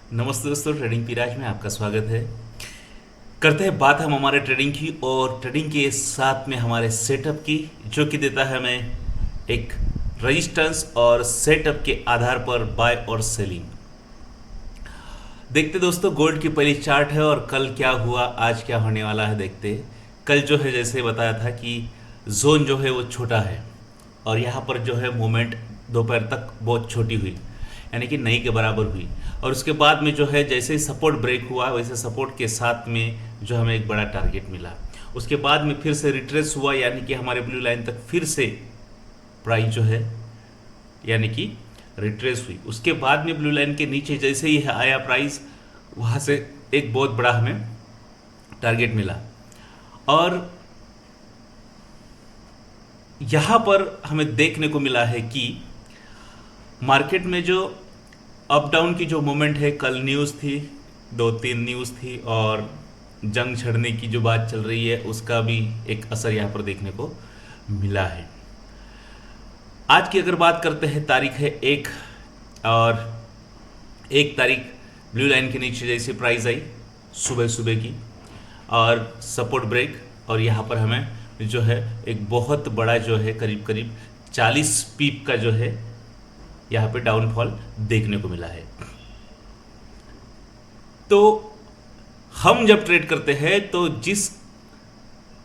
नमस्ते दोस्तों, ट्रेडिंग पिराज में आपका स्वागत है। करते हैं बात हम हमारे ट्रेडिंग की और ट्रेडिंग के साथ में हमारे सेटअप की, जो कि देता है हमें एक रजिस्टेंस और सेटअप के आधार पर बाय और सेलिंग। देखते दोस्तों, गोल्ड की पहली चार्ट है और कल क्या हुआ, आज क्या होने वाला है देखते। कल जो है जैसे बताया था कि जोन जो है वो छोटा है और यहाँ पर जो है मूवमेंट दोपहर तक बहुत छोटी हुई, यानी कि नई के बराबर हुई। और उसके बाद में जो है जैसे ही सपोर्ट ब्रेक हुआ वैसे सपोर्ट के साथ में जो हमें एक बड़ा टारगेट मिला। उसके बाद में फिर से रिट्रेस हुआ, यानी कि हमारे ब्लू लाइन तक फिर से प्राइस जो है यानी कि रिट्रेस हुई। उसके बाद में ब्लू लाइन के नीचे जैसे ही आया प्राइस, वहाँ से एक बहुत बड़ा हमें टारगेट मिला। और यहाँ पर हमें देखने को मिला है कि मार्केट में जो अप डाउन की जो मूवमेंट है, कल न्यूज़ थी, दो तीन न्यूज़ थी और जंग छड़ने की जो बात चल रही है उसका भी एक असर यहाँ पर देखने को मिला है। आज की अगर बात करते हैं, तारीख है 1 और 1 तारीख ब्लू लाइन के नीचे जैसे प्राइस आई सुबह सुबह की और सपोर्ट ब्रेक, और यहाँ पर हमें जो है एक बहुत बड़ा जो है करीब करीब 40 पीप का जो है यहाँ पे डाउनफॉल देखने को मिला है। तो हम जब ट्रेड करते हैं तो जिस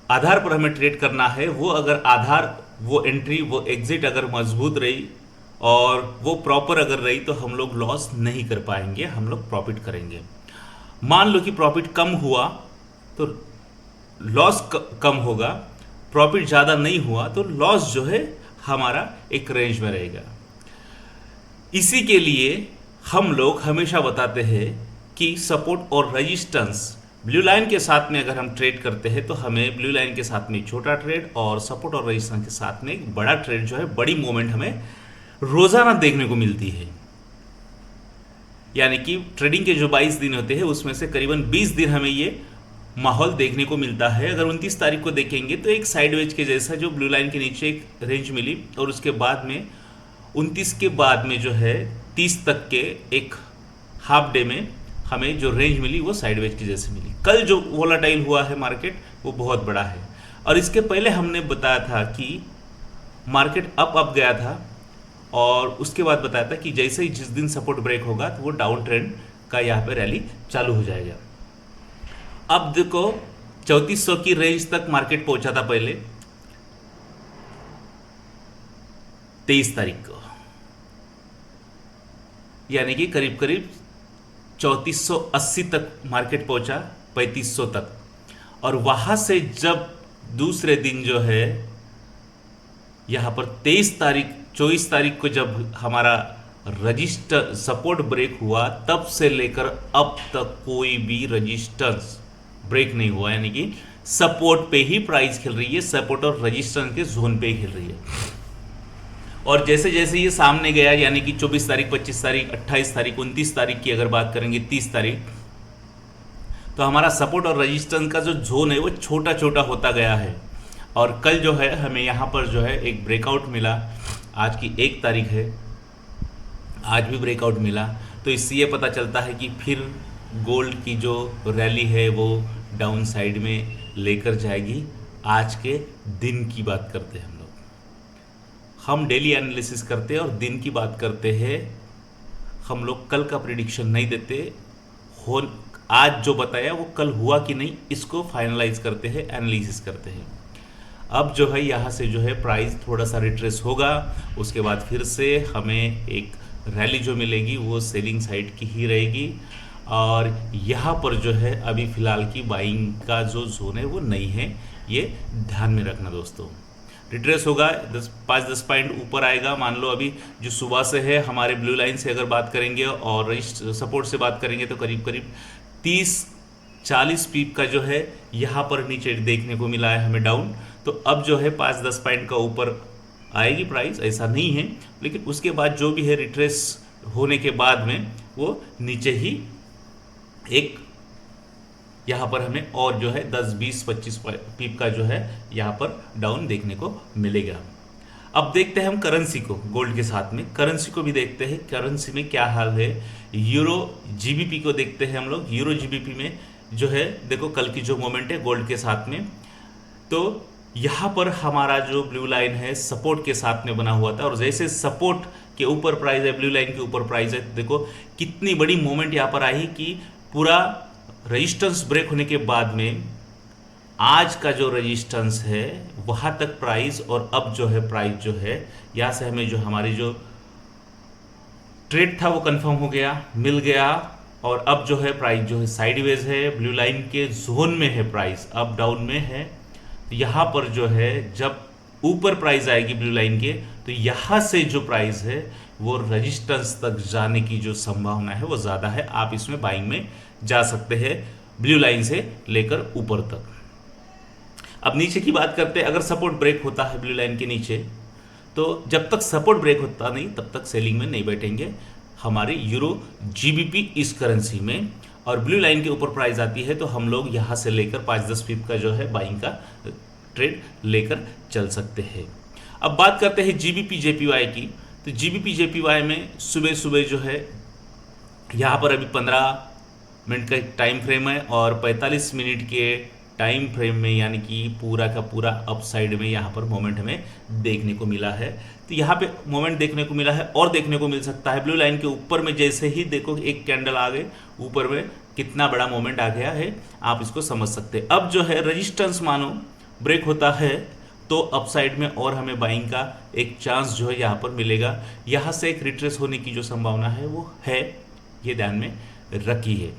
आधार पर हमें ट्रेड करना है, वो अगर आधार, वो एंट्री, वो एग्जिट अगर मजबूत रही और वो प्रॉपर अगर रही तो हम लोग लॉस नहीं कर पाएंगे, हम लोग प्रॉफिट करेंगे। मान लो कि प्रॉफिट कम हुआ तो लॉस कम होगा, प्रॉफिट ज़्यादा नहीं हुआ तो लॉस जो है हमारा एक रेंज में रहेगा। इसी के लिए हम लोग हमेशा बताते हैं कि सपोर्ट और रेजिस्टेंस ब्लू लाइन के साथ में अगर हम ट्रेड करते हैं तो हमें ब्लू लाइन के साथ में एक छोटा ट्रेड और सपोर्ट और रेजिस्टेंस के साथ में एक बड़ा ट्रेड जो है, बड़ी मूवमेंट हमें रोजाना देखने को मिलती है। यानी कि ट्रेडिंग के जो 22 दिन होते हैं उसमें से करीबन 20 दिन हमें ये माहौल देखने को मिलता है। अगर 29 तारीख को देखेंगे तो एक साइडवेज के जैसा जो ब्लू लाइन के नीचे एक रेंज मिली और उसके बाद में 29 के बाद में जो है 30 तक के एक हाफ डे में हमें जो रेंज मिली वो साइडवेज की जैसे मिली। कल जो वोलाटाइल हुआ है मार्केट वो बहुत बड़ा है। और इसके पहले हमने बताया था कि मार्केट अप गया था और उसके बाद बताया था कि जैसे ही जिस दिन सपोर्ट ब्रेक होगा तो वो डाउन ट्रेंड का यहाँ पे रैली चालू हो जाएगा। अब देखो 3400 की रेंज तक मार्केट पहुंचा था पहले 23 तारीख को, यानी कि करीब करीब 3480 तक मार्केट पहुंचा, 3500 तक। और वहां से जब दूसरे दिन जो है यहां पर 23 तारीख 24 तारीख को जब हमारा रजिस्टर सपोर्ट ब्रेक हुआ, तब से लेकर अब तक कोई भी रजिस्टेंस ब्रेक नहीं हुआ, यानी कि सपोर्ट पे ही प्राइस खेल रही है, सपोर्ट और रजिस्टेंस के जोन पे ही खेल रही है। और जैसे जैसे ये सामने गया, यानी कि 24 तारीख, 25 तारीख, 28 तारीख, 29 तारीख की अगर बात करेंगे, 30 तारीख, तो हमारा सपोर्ट और रेजिस्टेंस का जो जोन है वो छोटा छोटा होता गया है। और कल जो है हमें यहाँ पर जो है एक ब्रेकआउट मिला, आज की 1 तारीख है, आज भी ब्रेकआउट मिला। तो इससे ये पता चलता है कि फिर गोल्ड की जो रैली है वो डाउन साइड में लेकर जाएगी। आज के दिन की बात करते हैं हम डेली एनालिसिस करते हैं और दिन की बात करते हैं। हम लोग कल का प्रिडिक्शन नहीं देते, हो आज जो बताया वो कल हुआ कि नहीं इसको फाइनलाइज करते हैं, एनालिसिस करते हैं। अब जो है यहाँ से जो है प्राइस थोड़ा सा रिट्रेस होगा, उसके बाद फिर से हमें एक रैली जो मिलेगी वो सेलिंग साइड की ही रहेगी। और यहाँ पर जो है अभी फ़िलहाल की बाइंग का जो जोन है वो नहीं है, ये ध्यान में रखना दोस्तों। रिट्रेस होगा, 5-10 पॉइंट ऊपर आएगा। मान लो अभी जो सुबह से है हमारे ब्लू लाइन से अगर बात करेंगे और सपोर्ट से बात करेंगे तो करीब करीब 30-40 पीप का जो है यहाँ पर नीचे देखने को मिला है हमें डाउन। तो अब जो है 5-10 पॉइंट का ऊपर आएगी प्राइस, ऐसा नहीं है, लेकिन उसके बाद जो भी है रिट्रेस होने के बाद में वो नीचे ही एक यहाँ पर हमें और जो है 10-20-25 पीप का जो है यहाँ पर डाउन देखने को मिलेगा। अब देखते हैं हम करेंसी को, गोल्ड के साथ में करेंसी को भी देखते हैं, करेंसी में क्या हाल है। यूरो जीबीपी को देखते हैं हम लोग। यूरो जीबीपी में जो है देखो कल की जो मोमेंट है गोल्ड के साथ में, तो यहाँ पर हमारा जो ब्लू लाइन है सपोर्ट के साथ में बना हुआ था, और जैसे सपोर्ट के ऊपर प्राइस है, ब्लू लाइन के ऊपर प्राइस है, देखो कितनी बड़ी मोमेंट यहाँ पर आई कि पूरा रेजिस्टेंस ब्रेक होने के बाद में आज का जो रेजिस्टेंस है वहां तक प्राइस, और अब जो है प्राइस जो है यहाँ से हमें जो हमारी जो ट्रेड था वो कंफर्म हो गया, मिल गया, और अब जो है प्राइस जो है साइडवेज है, ब्लू लाइन के जोन में है, प्राइस अप डाउन में है। तो यहाँ पर जो है जब ऊपर प्राइस आएगी ब्लू लाइन के, तो यहाँ से जो प्राइस है वो रेजिस्टेंस तक जाने की जो संभावना है वो ज़्यादा है। आप इसमें बाइंग में जा सकते हैं ब्लू लाइन से लेकर ऊपर तक। अब नीचे की बात करते हैं, अगर सपोर्ट ब्रेक होता है ब्लू लाइन के नीचे, तो जब तक सपोर्ट ब्रेक होता नहीं तब तक सेलिंग में नहीं बैठेंगे हमारे यूरो जीबीपी इस करेंसी में। और ब्लू लाइन के ऊपर प्राइस आती है तो हम लोग यहाँ से लेकर 5-10 पिप का जो है बाइंग का ट्रेड लेकर चल सकते हैं। अब बात करते हैं जीबीपी जेपीवाई की। तो जीबीपी जेपीवाई में सुबह सुबह जो है यहाँ पर अभी 15 मिनट का टाइम फ्रेम है और 45 मिनट के टाइम फ्रेम में, यानी कि पूरा का पूरा अप साइड में यहाँ पर मोमेंट हमें देखने को मिला है। तो यहाँ पे मोमेंट देखने को मिला है और देखने को मिल सकता है ब्लू लाइन के ऊपर में। जैसे ही देखो एक कैंडल आ गए ऊपर में, कितना बड़ा मोमेंट आ गया है आप इसको समझ सकते हैं। अब जो है रेजिस्टेंस मानो ब्रेक होता है तो अप साइड में और हमें बाइंग का एक चांस जो है यहाँ पर मिलेगा। यहाँ से एक रिट्रेस होने की जो संभावना है वो है, ये ध्यान में रखिए।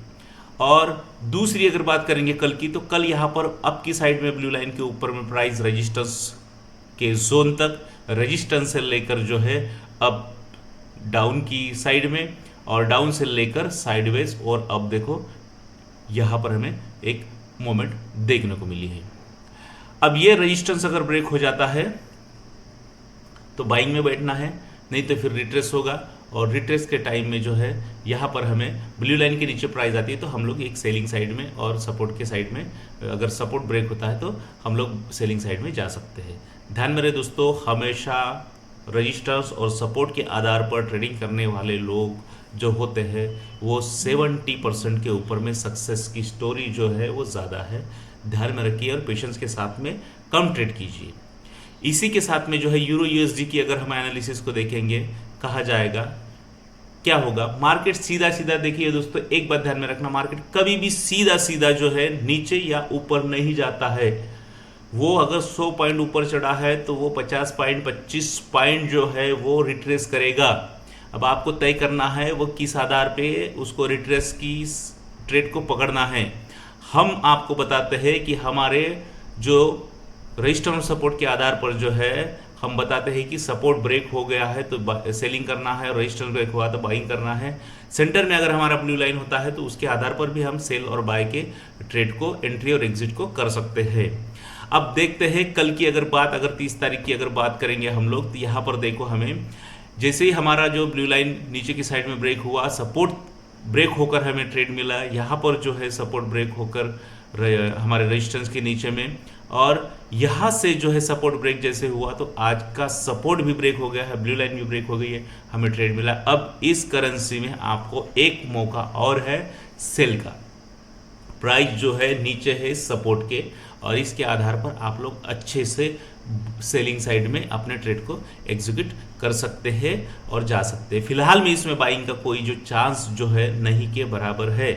और दूसरी अगर बात करेंगे कल की, तो कल यहाँ पर अप की साइड में ब्लू लाइन के ऊपर में प्राइस रेजिस्टेंस के जोन तक, रेजिस्टेंस से लेकर जो है अब डाउन की साइड में, और डाउन से लेकर साइडवेज, और अब देखो यहाँ पर हमें एक मोमेंट देखने को मिली है। अब ये रेजिस्टेंस अगर ब्रेक हो जाता है तो बाइंग में बैठना है, नहीं तो फिर रिट्रेस होगा। और रिट्रेस के टाइम में जो है यहाँ पर हमें ब्लू लाइन के नीचे प्राइस आती है तो हम लोग एक सेलिंग साइड में, और सपोर्ट के साइड में अगर सपोर्ट ब्रेक होता है तो हम लोग सेलिंग साइड में जा सकते हैं। ध्यान में रहे दोस्तों, हमेशा रजिस्टर्स और सपोर्ट के आधार पर ट्रेडिंग करने वाले लोग जो होते हैं वो 70% के ऊपर में सक्सेस की स्टोरी जो है वो ज़्यादा है। ध्यान में रखिए और पेशेंस के साथ में कम ट्रेड कीजिए। इसी के साथ में जो है यूरो यूएसडी की अगर हम एनालिसिस को देखेंगे, कहा जाएगा क्या होगा। मार्केट सीधा सीधा, देखिए दोस्तों एक बात ध्यान में रखना, मार्केट कभी भी सीधा सीधा जो है नीचे या ऊपर नहीं जाता है। वो अगर 100 पॉइंट ऊपर चढ़ा है तो वो 50 पॉइंट 25 पॉइंट जो है वो रिट्रेस करेगा। अब आपको तय करना है वो किस आधार पे उसको रिट्रेस की ट्रेड को पकड़ना है। हम आपको बताते हैं कि हमारे जो रेजिस्टेंस सपोर्ट के आधार पर जो है हम बताते हैं कि सपोर्ट ब्रेक हो गया है तो सेलिंग करना है, और रेजिस्टेंस ब्रेक हुआ तो बाइंग करना है। सेंटर में अगर हमारा ब्लू लाइन होता है तो उसके आधार पर भी हम सेल और बाय के ट्रेड को, एंट्री और एग्जिट को कर सकते हैं। अब देखते हैं कल की अगर बात, अगर 30 तारीख की अगर बात करेंगे हम लोग, तो यहाँ पर देखो हमें जैसे ही हमारा जो ब्लू लाइन नीचे की साइड में ब्रेक हुआ, सपोर्ट ब्रेक होकर हमें ट्रेड मिला। यहाँ पर जो है सपोर्ट ब्रेक होकर हमारे रेजिस्टेंस के नीचे में, और यहाँ से जो है सपोर्ट ब्रेक जैसे हुआ तो आज का सपोर्ट भी ब्रेक हो गया है, ब्लू लाइन भी ब्रेक हो गई है, हमें ट्रेड मिला। अब इस करेंसी में आपको एक मौका और है सेल का। प्राइस जो है नीचे है सपोर्ट के, और इसके आधार पर आप लोग अच्छे से सेलिंग साइड में अपने ट्रेड को एग्जीक्यूट कर सकते हैं और जा सकते हैं। फिलहाल में इसमें बाइंग का कोई जो चांस जो है नहीं के बराबर है।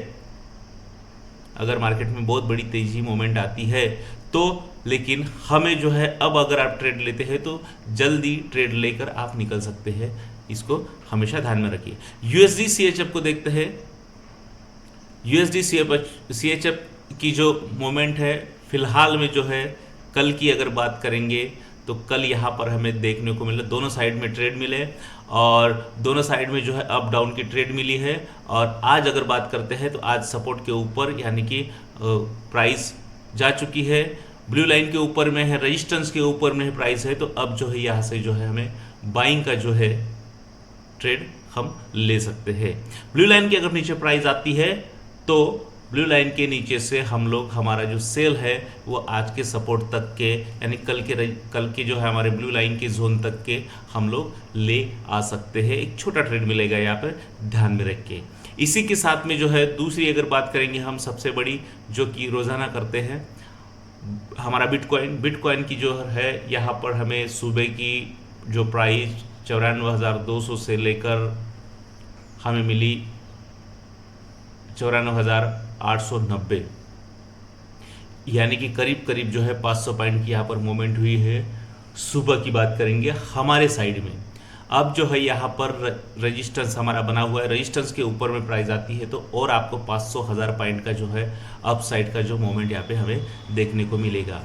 अगर मार्केट में बहुत बड़ी तेजी मोमेंट आती है तो, लेकिन हमें जो है अब अगर आप ट्रेड लेते हैं तो जल्दी ट्रेड लेकर आप निकल सकते हैं, इसको हमेशा ध्यान में रखिए। यूएसडी सीएचएफ को देखते हैं। यूएसडी सीएचएफ की जो मोमेंट है फिलहाल में जो है, कल की अगर बात करेंगे तो कल यहाँ पर हमें देखने को मिला दोनों साइड में ट्रेड मिले, और दोनों साइड में जो है अप डाउन की ट्रेड मिली है। और आज अगर बात करते हैं तो आज सपोर्ट के ऊपर यानी कि प्राइस जा चुकी है, ब्लू लाइन के ऊपर में है, रेजिस्टेंस के ऊपर में प्राइस है। तो अब जो है यहाँ से जो है हमें बाइंग का जो है ट्रेड हम ले सकते हैं। ब्लू लाइन की अगर नीचे प्राइस आती है तो ब्लू लाइन के नीचे से हम लोग हमारा जो सेल है वो आज के सपोर्ट तक के, यानी कल के जो है हमारे ब्लू लाइन के जोन तक के हम लोग ले आ सकते हैं। एक छोटा ट्रेड मिलेगा यहाँ पर, ध्यान में रख के। इसी के साथ में जो है दूसरी अगर बात करेंगे हम, सबसे बड़ी जो कि रोज़ाना करते हैं, हमारा बिटकॉइन की जो है यहाँ पर हमें सुबह की जो प्राइस 94,200 से लेकर हमें मिली 94,890, यानी कि करीब करीब जो है 500 पॉइंट की यहाँ पर मूवमेंट हुई है। सुबह की बात करेंगे हमारे साइड में, अब जो है यहाँ पर रेजिस्टेंस हमारा बना हुआ है, रेजिस्टेंस के ऊपर में प्राइस आती है तो और आपको 500,000 पॉइंट का जो है अप साइड का जो मूवमेंट यहाँ पे हमें देखने को मिलेगा।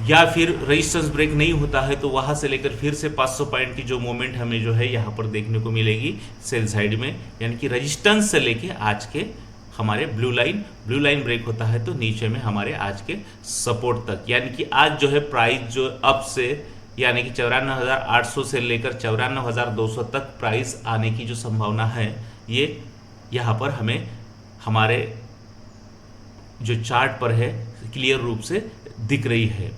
या फिर रेजिस्टेंस ब्रेक नहीं होता है तो वहाँ से लेकर फिर से 500 पॉइंट की जो मूवमेंट हमें जो है यहाँ पर देखने को मिलेगी सेल साइड में, यानी कि रेजिस्टेंस से लेके आज के हमारे ब्लू लाइन ब्रेक होता है तो नीचे में हमारे आज के सपोर्ट तक, यानी कि आज जो है प्राइस जो अप से यानी कि 94,800 से लेकर 94,200 तक प्राइस आने की जो संभावना है ये यहाँ पर हमें हमारे जो चार्ट पर है क्लियर रूप से दिख रही है।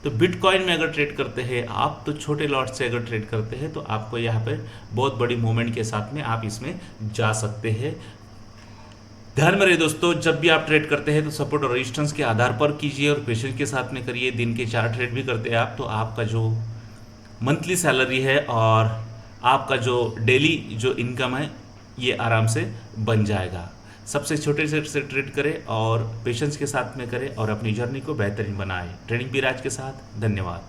तो बिटकॉइन में अगर ट्रेड करते हैं आप, तो छोटे लॉट से अगर ट्रेड करते हैं तो आपको यहाँ पर बहुत बड़ी मूवमेंट के साथ में आप इसमें जा सकते हैं। ध्यान में रहे दोस्तों, जब भी आप ट्रेड करते हैं तो सपोर्ट और रेजिस्टेंस के आधार पर कीजिए और पेशेंस के साथ में करिए। दिन के 4 ट्रेड भी करते हैं आप तो आपका जो मंथली सैलरी है और आपका जो डेली जो इनकम है ये आराम से बन जाएगा। सबसे छोटे से ट्रेड करें और पेशेंस के साथ में करें और अपनी जर्नी को बेहतरीन बनाएं। ट्रेडिंग विराज के साथ, धन्यवाद।